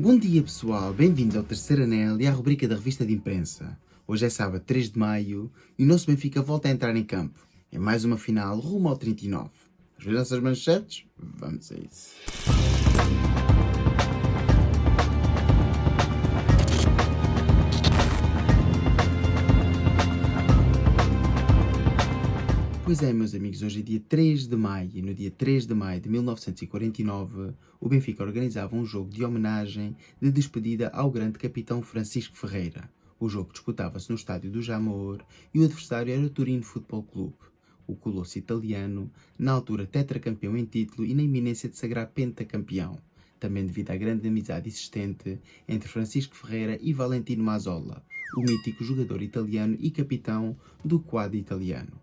Bom dia pessoal, bem-vindos ao Terceiro Anel e à rubrica da revista de imprensa. Hoje é sábado 3 de maio e o nosso Benfica volta a entrar em campo. É mais uma final rumo ao 39. As nossas manchetes? Vamos a isso. Pois é, meus amigos, hoje é dia 3 de maio e no dia 3 de maio de 1949 o Benfica organizava um jogo de homenagem de despedida ao grande capitão Francisco Ferreira. O jogo disputava-se no estádio do Jamor e o adversário era o Torino Futebol Clube, o colosso italiano, na altura tetracampeão em título e na iminência de sagrar pentacampeão, também devido à grande amizade existente entre Francisco Ferreira e Valentino Mazzola, o mítico jogador italiano e capitão do quadro italiano.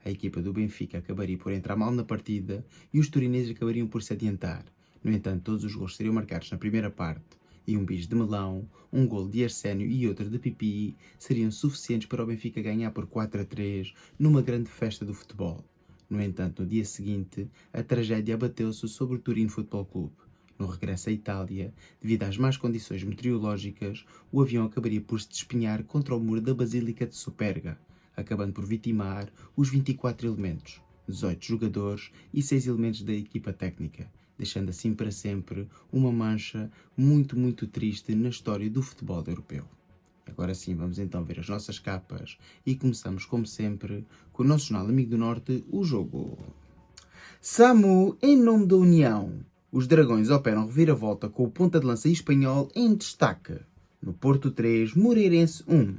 A equipa do Benfica acabaria por entrar mal na partida e os torinenses acabariam por se adiantar. No entanto, todos os gols seriam marcados na primeira parte e um bis de melão, um gol de Arsénio e outro de Pipi seriam suficientes para o Benfica ganhar por 4-3 numa grande festa do futebol. No entanto, no dia seguinte, a tragédia abateu-se sobre o Torino Futebol Clube. No regresso à Itália, devido às más condições meteorológicas, o avião acabaria por se despenhar contra o muro da Basílica de Superga, acabando por vitimar os 24 elementos, 18 jogadores e 6 elementos da equipa técnica, deixando assim para sempre uma mancha muito triste na história do futebol europeu. Agora sim, vamos então ver as nossas capas e começamos, como sempre, com o nosso jornal Amigo do Norte, o jogo. SAMU, em nome da União. Os Dragões operam reviravolta com o ponta de lança espanhol em destaque. No Porto 3, Moreirense 1.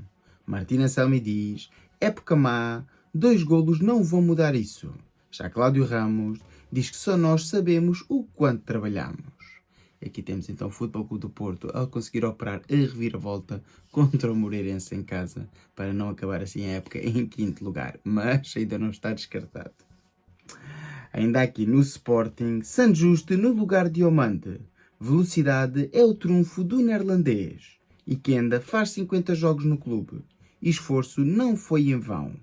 Martina Selmi diz: época má, 2 golos não vão mudar isso. Já Cláudio Ramos diz que só nós sabemos o quanto trabalhamos. Aqui temos então o Futebol Clube do Porto a conseguir operar a reviravolta contra o Moreirense em casa, para não acabar assim a época em 5º lugar, mas ainda não está descartado. Ainda aqui no Sporting, San Juste no lugar de Omande. Velocidade é o trunfo do neerlandês. E Kenda faz 50 jogos no clube. E esforço não foi em vão.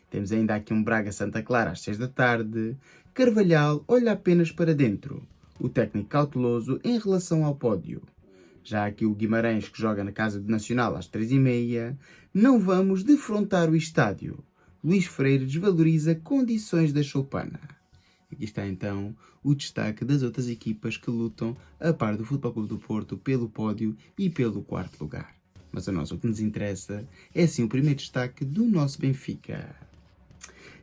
Temos ainda aqui um Braga Santa Clara às 6 da tarde. Carvalhal olha apenas para dentro. O técnico cauteloso em relação ao pódio. Já aqui o Guimarães, que joga na Casa do Nacional às 3h30. Não vamos defrontar o estádio. Luís Freire desvaloriza condições da choupana. Aqui está então o destaque das outras equipas que lutam a par do Futebol Clube do Porto pelo pódio e pelo 4º lugar. Mas a nós o que nos interessa é sim o primeiro destaque do nosso Benfica.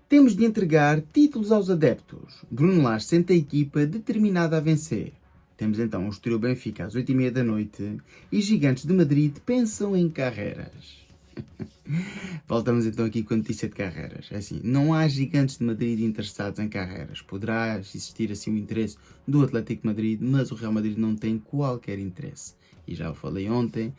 Temos de entregar títulos aos adeptos. Bruno Lage sente a equipa determinada a vencer. Temos então o Estoril Benfica às 8h30 da noite e Gigantes de Madrid pensam em Carreras. Voltamos então aqui com a notícia de Carreras. É assim, não há Gigantes de Madrid interessados em Carreras. Poderá existir assim o interesse do Atlético de Madrid, mas o Real Madrid não tem qualquer interesse. E já o falei ontem,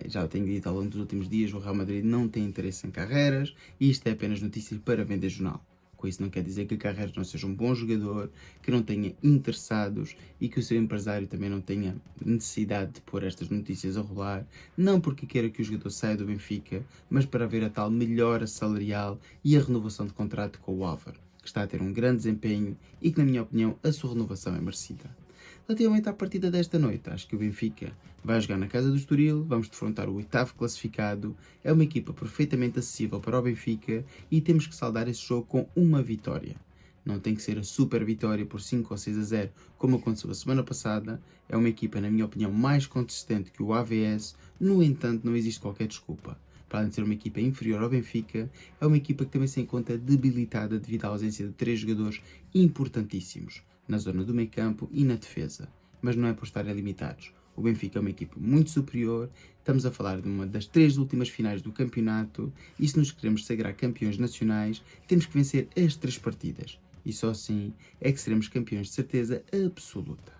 já o tenho dito ao longo dos últimos dias, o Real Madrid não tem interesse em Carreras e isto é apenas notícia para vender jornal. Com isso não quer dizer que Carreras não seja um bom jogador, que não tenha interessados e que o seu empresário também não tenha necessidade de pôr estas notícias a rolar, não porque queira que o jogador saia do Benfica, mas para ver a tal melhora salarial e a renovação de contrato com o Álvaro, que está a ter um grande desempenho e que, na minha opinião, a sua renovação é merecida. Relativamente à partida desta noite, acho que o Benfica vai jogar na casa do Estoril, vamos defrontar o 8º classificado, é uma equipa perfeitamente acessível para o Benfica e temos que saldar esse jogo com uma vitória. Não tem que ser a super vitória por 5 ou 6-0, como aconteceu a semana passada, é uma equipa, na minha opinião, mais consistente que o AVS, no entanto não existe qualquer desculpa. Para além de ser uma equipa inferior ao Benfica, é uma equipa que também se encontra debilitada devido à ausência de 3 jogadores importantíssimos na zona do meio campo e na defesa, mas não é por estarem limitados. O Benfica é uma equipa muito superior, estamos a falar de uma das 3 últimas finais do campeonato e se nos queremos sagrar campeões nacionais, temos que vencer as 3 partidas e só assim é que seremos campeões de certeza absoluta.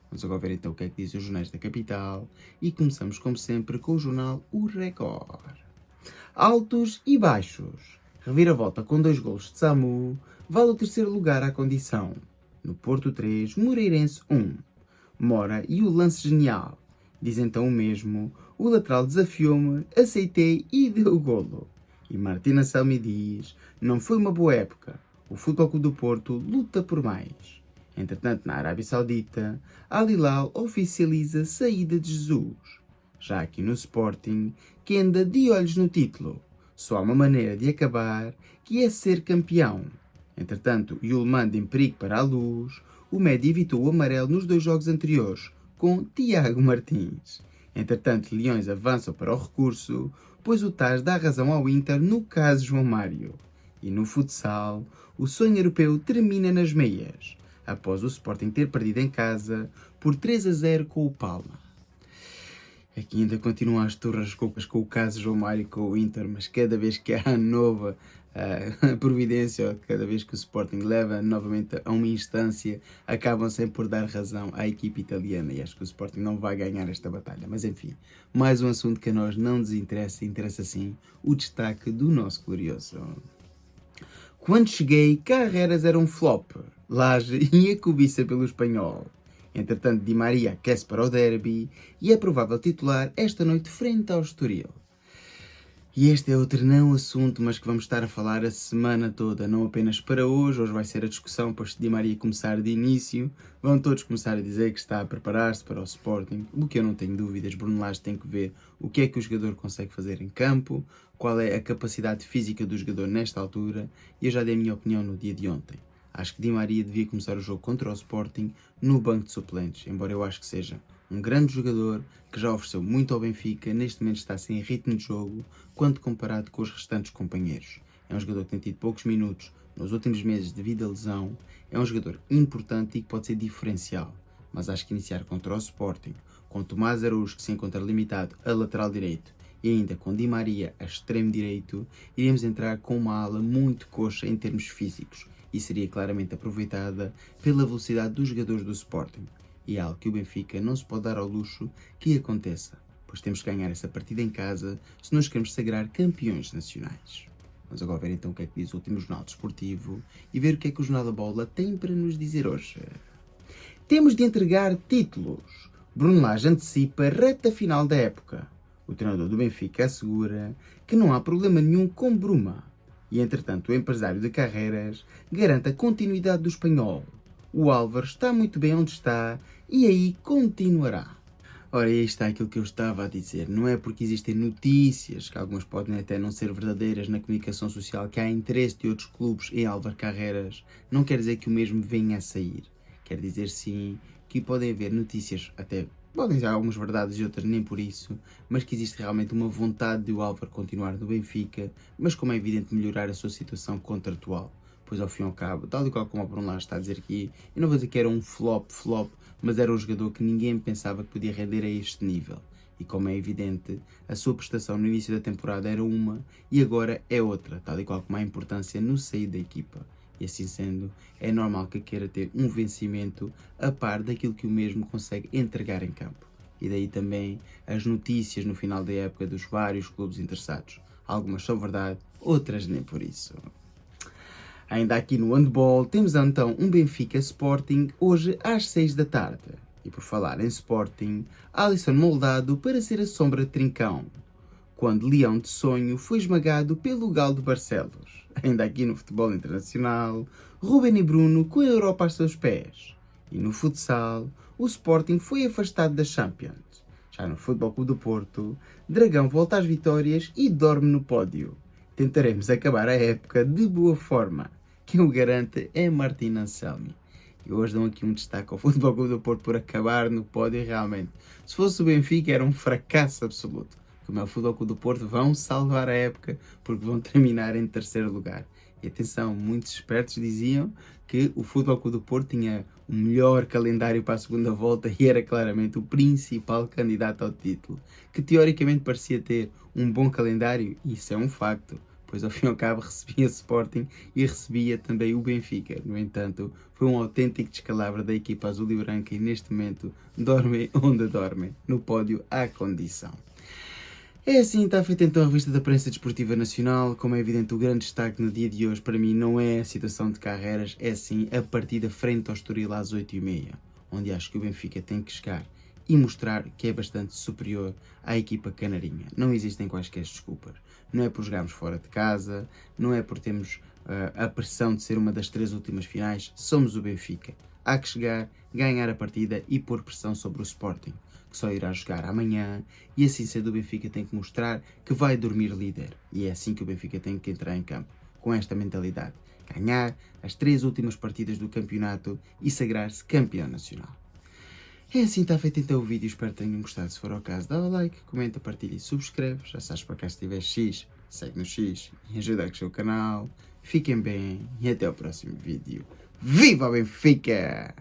Vamos agora ver então o que é que dizem os jornais da capital e começamos como sempre com o jornal O Record. Altos e baixos. Reviravolta com 2 golos de SAMU, vale o 3º lugar à condição. No Porto 3, Moreirense 1. Mora e o lance genial. Diz então o mesmo, o lateral desafiou-me, aceitei e deu o golo. E Martina Selmi diz, não foi uma boa época. O Futebol Clube do Porto luta por mais. Entretanto, na Arábia Saudita, Al Hilal oficializa a saída de Jesus. Já aqui no Sporting, que anda de olhos no título. Só há uma maneira de acabar, que é ser campeão. Entretanto, Yul manda em perigo para a Luz. O médio evitou o amarelo nos 2 jogos anteriores, com Tiago Martins. Entretanto, Leões avançam para o recurso, pois o Taz dá razão ao Inter no caso João Mário. E no futsal, o sonho europeu termina nas meias, após o Sporting ter perdido em casa por 3-0 com o Palma. Aqui ainda continuam as turras com o caso João Mário com o Inter, mas cada vez que há nova providência, ou cada vez que o Sporting leva novamente a uma instância, acabam sempre por dar razão à equipe italiana, e acho que o Sporting não vai ganhar esta batalha. Mas enfim, mais um assunto que a nós não nos interessa, interessa sim o destaque do nosso glorioso. Quando cheguei, Carreras era um flop, Laje e a cobiça pelo espanhol. Entretanto, Di Maria aquece para o derby e é provável titular esta noite frente ao Estoril. E este é outro não assunto, mas que vamos estar a falar a semana toda, não apenas para hoje. Hoje vai ser a discussão, pois se Di Maria começar de início, vão todos começar a dizer que está a preparar-se para o Sporting, o que eu não tenho dúvidas. Bruno Lage tem que ver o que é que o jogador consegue fazer em campo, qual é a capacidade física do jogador nesta altura, e eu já dei a minha opinião no dia de ontem. Acho que Di Maria devia começar o jogo contra o Sporting no banco de suplentes, embora eu acho que seja um grande jogador que já ofereceu muito ao Benfica, neste momento está sem ritmo de jogo quando comparado com os restantes companheiros. É um jogador que tem tido poucos minutos nos últimos meses devido à lesão, é um jogador importante e que pode ser diferencial, mas acho que iniciar contra o Sporting, com Tomás Araújo que se encontra limitado a lateral direito e ainda com Di Maria a extremo direito, iremos entrar com uma ala muito coxa em termos físicos e seria claramente aproveitada pela velocidade dos jogadores do Sporting. E é algo que o Benfica não se pode dar ao luxo que aconteça, pois temos que ganhar essa partida em casa se nos queremos sagrar campeões nacionais. Vamos agora ver então o que é que diz o último Jornal Desportivo e ver o que é que o Jornal da Bola tem para nos dizer hoje. Temos de entregar títulos. Bruno Lage antecipa a reta final da época. O treinador do Benfica assegura que não há problema nenhum com Bruma. E entretanto o empresário de Carreras garante a continuidade do espanhol. O Álvaro está muito bem onde está e aí continuará. Ora, aí está aquilo que eu estava a dizer. Não é porque existem notícias, que algumas podem até não ser verdadeiras na comunicação social, que há interesse de outros clubes em Álvaro Carreras, não quer dizer que o mesmo venha a sair. Quer dizer sim que podem haver notícias, até podem ser algumas verdades e outras nem por isso, mas que existe realmente uma vontade de o Álvaro continuar no Benfica, mas como é evidente melhorar a sua situação contratual. Pois ao fim e ao cabo, tal e qual como o Bruno Lage está a dizer aqui, eu não vou dizer que era um flop, mas era um jogador que ninguém pensava que podia render a este nível. E como é evidente, a sua prestação no início da temporada era uma e agora é outra, tal e qual como a importância no sair da equipa. E assim sendo, é normal que queira ter um vencimento a par daquilo que o mesmo consegue entregar em campo. E daí também as notícias no final da época dos vários clubes interessados. Algumas são verdade, outras nem por isso. Ainda aqui no handball, temos então um Benfica Sporting hoje às 6 da tarde. E por falar em Sporting, Alisson moldado para ser a sombra de Trincão, quando Leão de Sonho foi esmagado pelo Galo de Barcelos. Ainda aqui no futebol internacional, Ruben e Bruno com a Europa aos seus pés. E no futsal, o Sporting foi afastado da Champions. Já no Futebol Clube do Porto, Dragão volta às vitórias e dorme no pódio. Tentaremos acabar a época de boa forma. Quem o garante é Martin Anselmi. E hoje dão aqui um destaque ao Futebol Clube do Porto por acabar no pódio e realmente, se fosse o Benfica era um fracasso absoluto. Como é o Futebol Clube do Porto, vão salvar a época porque vão terminar em terceiro lugar. E atenção, muitos espertos diziam que o Futebol Clube do Porto tinha o melhor calendário para a segunda volta e era claramente o principal candidato ao título, que teoricamente parecia ter um bom calendário, e isso é um facto, pois ao fim e ao cabo recebia Sporting e recebia também o Benfica. No entanto, foi um autêntico descalabro da equipa azul e branca e neste momento dorme onde dorme, no pódio à condição. É assim, está feita então a revista da Prensa Desportiva Nacional. Como é evidente, o grande destaque no dia de hoje para mim não é a situação de Carreras, é sim a partida frente ao Estoril às 8h30, onde acho que o Benfica tem que chegar e mostrar que é bastante superior à equipa canarinha. Não existem quaisquer desculpas. Não é por jogarmos fora de casa, não é por termos a pressão de ser uma das 3 últimas finais, somos o Benfica. há que chegar, ganhar a partida e pôr pressão sobre o Sporting, que só irá jogar amanhã, e assim sendo o Benfica tem que mostrar que vai dormir líder. E é assim que o Benfica tem que entrar em campo, com esta mentalidade. Ganhar as 3 últimas partidas do campeonato e sagrar-se campeão nacional. É assim, está feito então o vídeo, espero que tenham gostado. Se for o caso, dá o like, comenta, partilha e subscreve. Já sabes, para cá se tiver X, segue no X e ajuda a crescer o canal. Fiquem bem e até o próximo vídeo. Viva o Benfica!